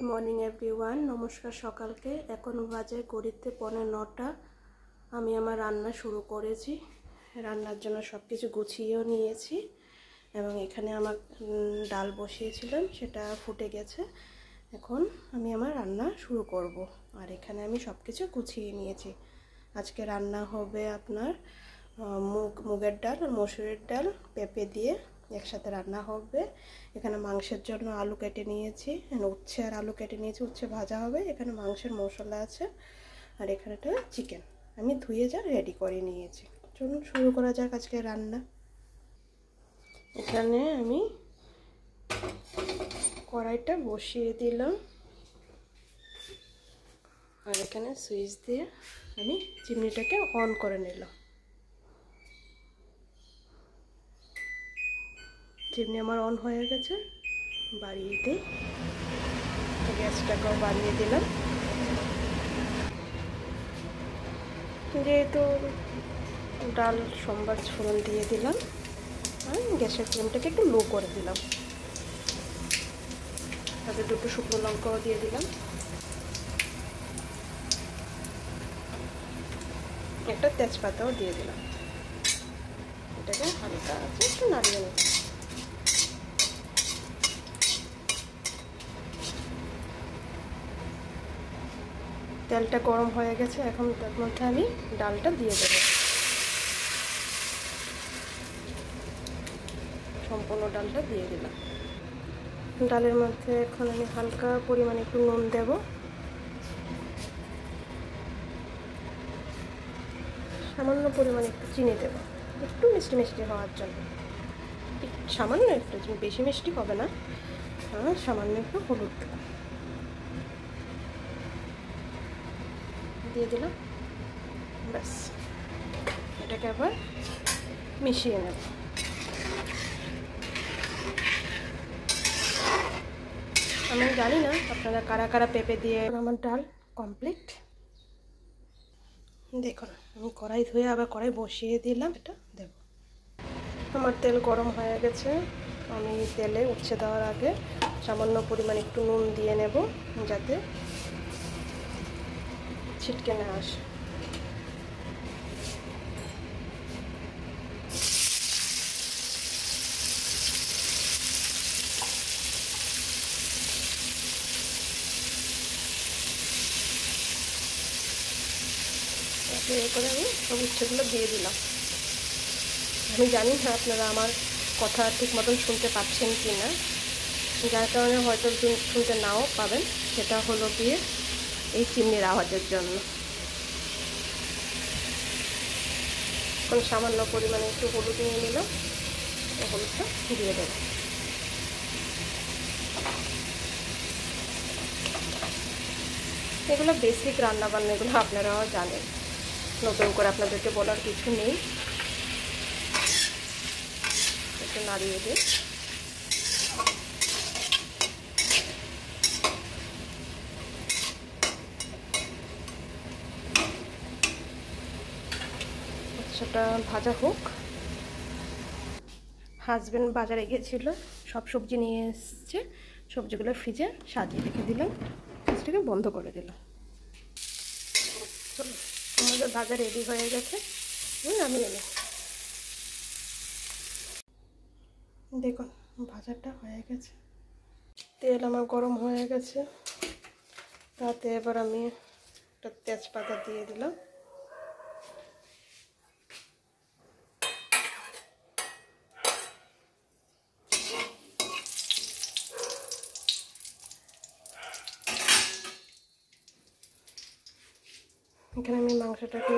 Morning everyone. নমস্কার সকালকে। এখন বাজে ঘড়িতে 9:15। আমি আমার রান্না শুরু করেছি। রান্নার জন্য সব কিছু গুছিয়েও নিয়েছি এবং এখানে আমার ডাল বসিয়েছিলাম, সেটা ফুটে গেছে। এখন আমি আমার রান্না শুরু করব। আর এখানে আমি সব কিছু গুছিয়ে নিয়েছি। আজকে রান্না হবে আপনার মুগের ডাল আর মসুরের ডাল পেঁপে দিয়ে একসাথে রান্না হবে। এখানে মাংসের জন্য আলু কেটে নিয়েছি, উচ্ছে আর আলু কেটে নিয়েছি, উচ্ছে ভাজা হবে। এখানে মাংসের মশলা আছে আর এখানেটা চিকেন আমি ধুয়ে রেডি করে নিয়েছি। চলুন শুরু করা যাক আজকে রান্না। এখানে আমি কড়াইটা বসিয়ে দিলাম আর এখানে সুইচ দিয়ে আমি চিমনিটাকে অন করে নিলাম। চিমনি আমার অন হয়ে গেছে, বাড়িয়ে দিই। গ্যাসটাকেও বাড়িয়ে দিলাম। যেহেতু ডাল সোমবার ফোড়ন দিয়ে দিলাম, আর গ্যাসের ফ্লেমটাকে একটু লো করে দিলাম। তাতে দুটো শুকনো লঙ্কাও দিয়ে দিলাম, একটা তেজপাতাও দিয়ে দিলাম। এটাকে হালকা আছে একটু নাড়িয়ে নেব। তেলটা গরম হয়ে গেছে, এখন তার মধ্যে আমি ডালটা দিয়ে দেবো। সম্পূর্ণ ডালটা দিয়ে দিলাম। ডালের মধ্যে এখন আমি হালকা পরিমাণে একটু নুন দেব, সামান্য পরিমাণে একটু চিনি দেব, একটু মিষ্টি মিষ্টি হওয়ার জন্য। সামান্য একটু, বেশি মিষ্টি হবে না। আর সামান্য একটু হলুদ দিয়ে দিলাম। ব্যাস, এটাকে আবার মিশিয়ে নেব। আমি জানি না আপনারা কারা কারা পেঁপে দিয়ে। আমার ডাল কমপ্লিট। দেখুন, আমি কড়াই ধুয়ে আবার কড়াই বসিয়ে দিলাম। এটা দেব। আমার তেল গরম হয়ে গেছে। আমি তেলে উচ্ছে দেওয়ার আগে সামান্য পরিমাণ একটু নুন দিয়ে নেব, যাতে ছিটকে না আসে। এই করে আমি সব উচ্ছেগুলো দিয়ে দিলাম। আমি জানি না আপনারা আমার কথা ঠিক মতন শুনতে পাচ্ছেন কি না, যার কারণে হয়তো শুনতে নাও পাবেন। সেটা হলো গিয়ে এই চিমনির আওয়াজের জন্য। এখন সামান্য পরিমাণে একটু হলুদ নিয়ে নিলাম, হলুদটা দিয়ে দেবো। এগুলো বেসিক রান্নাবান্না, এগুলো আপনারাও জানেন, নতুন করে আপনাদেরকে বলার কিছু নেই। একটু নাড়িয়ে দিই। সেটা ভাজা হোক। হাজব্যান্ড বাজারে গিয়েছিল, সব সবজি নিয়ে এসছে। সবজিগুলো ফ্রিজে সাজিয়ে রেখে দিলাম, ফ্রিজটাকে বন্ধ করে দিলাম। চলো, আমাদের ভাজা রেডি হয়ে গেছে। আমি এনে দেখুন ভাজাটা হয়ে গেছে। তেল আমার গরম হয়ে গেছে, তাতে এবার আমি একটা তেজপাতা দিয়ে দিলাম। এখানে আমি মাংসটাকে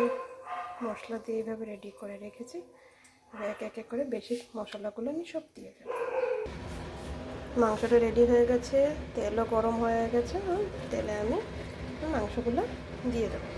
মশলা দিয়ে এইভাবে রেডি করে রেখেছি। এক এক করে বেশি মশলাগুলো আমি সব দিয়ে দেব। মাংসটা রেডি হয়ে গেছে, তেলও গরম হয়ে গেছে। তেলে আমি মাংসগুলো দিয়ে দেবো।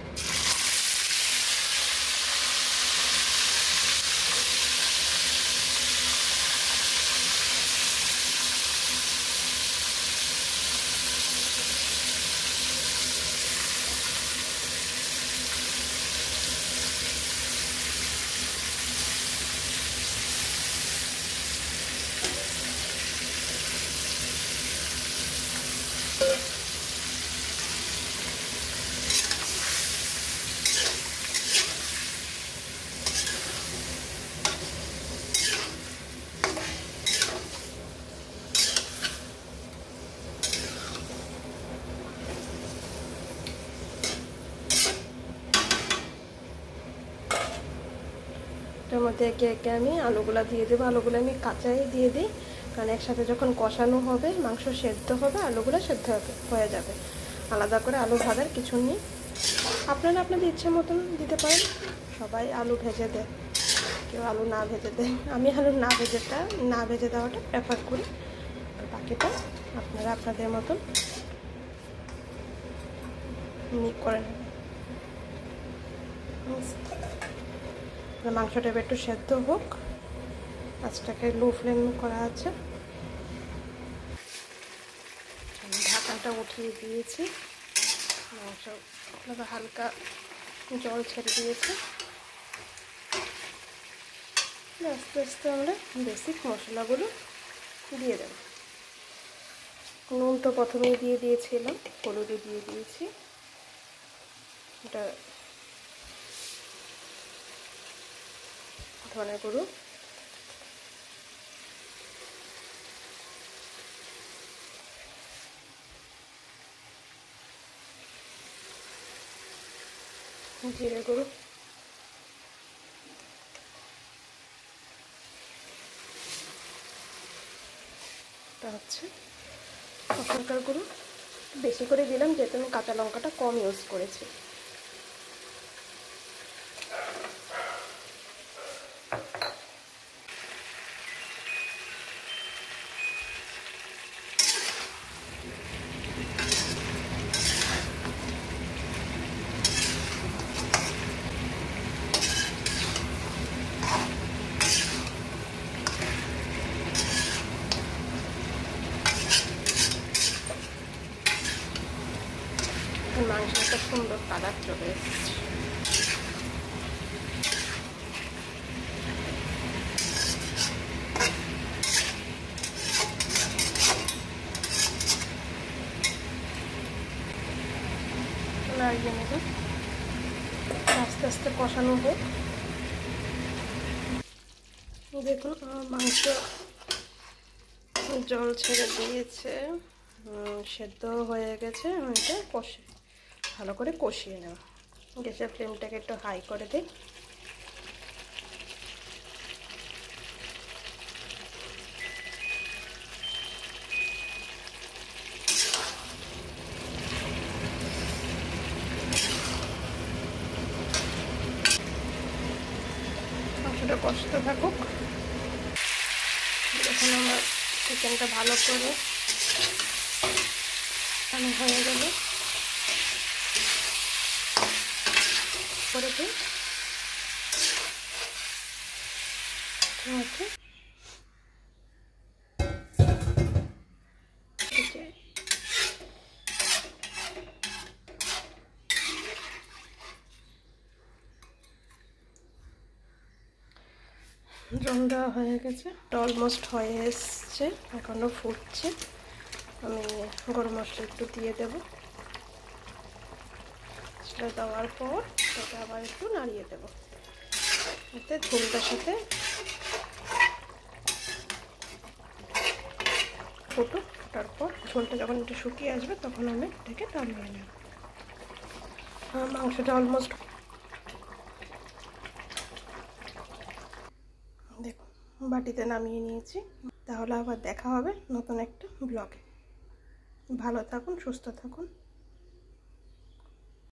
মধ্যে একে একে আমি আলুগুলো দিয়ে দেবো। আলুগুলো আমি কাঁচাই দিয়ে দিই, কারণ একসাথে যখন কষানো হবে মাংস সেদ্ধ হবে, আলুগুলো সেদ্ধ হয়ে যাবে। আলাদা করে আলু ভাজার কিছু নেই। আপনারা আপনাদের ইচ্ছে মতন দিতে পারেন। সবাই আলু ভেজে দেয়, কেউ আলু না ভেজে দেয়। আমি আলু না ভেজে দেওয়াটা প্রেফার করি। বাকিটা আপনারা আপনাদের মতন করে নেবেন। মাংসটা একটু সেদ্ধ হোক, আঁচটাকে লো ফ্লেম করা আছে। আমি ঢাকাটা উঠিয়ে দিয়েছি, মাংস হালকা জল ছেড়ে দিয়েছে। আস্তে আস্তে আমরা বেসিক মশলাগুলো দিয়ে দেব। নুন তো প্রথমেই দিয়ে দিয়েছিলাম, হলুদও দিয়ে দিয়েছি। এটা ধনে গুঁড়ো, জিরে গুঁড়ো, এটা হচ্ছে লঙ্কার গুঁড়ো। বেশি করে দিলাম যেহেতু আমি কাঁচা লঙ্কাটা কম ইউজ করেছি। মাংসের একটা সুন্দর কালার চলে এসেছে। লাগিয়ে নেব, আস্তে আস্তে কষানো হোক। দেখুন মাংস জল ছেড়ে দিয়েছে, সেদ্ধ হয়ে গেছে। এটা ভালো করে কষিয়ে নেব। গ্যাসের ফ্লেমটাকে একটু হাই করে দিই। মাংসটা কষতে থাকুক। এখন আমার চিকেনটা ভালো করে হয়ে গেল করে দিই। জল দেওয়া হয়ে গেছে, অলমোস্ট হয়ে এসছে, এখনও ফুটছে। আমি গরম মশলা একটু দিয়ে দেব। সেটা দেওয়ার পর সেটা আবার একটু নাড়িয়ে দেব, এতে ঝোলটার সাথে ফোটার পর ঝোলটা যখন একটু শুকিয়ে আসবে তখন আমি এটাকে নামিয়ে নেব। মাংসটা অলমোস্ট দেখুন বাটিতে নামিয়ে নিয়েছি। তাহলে আবার দেখা হবে নতুন একটা ব্লগে। ভালো থাকুন, সুস্থ থাকুন।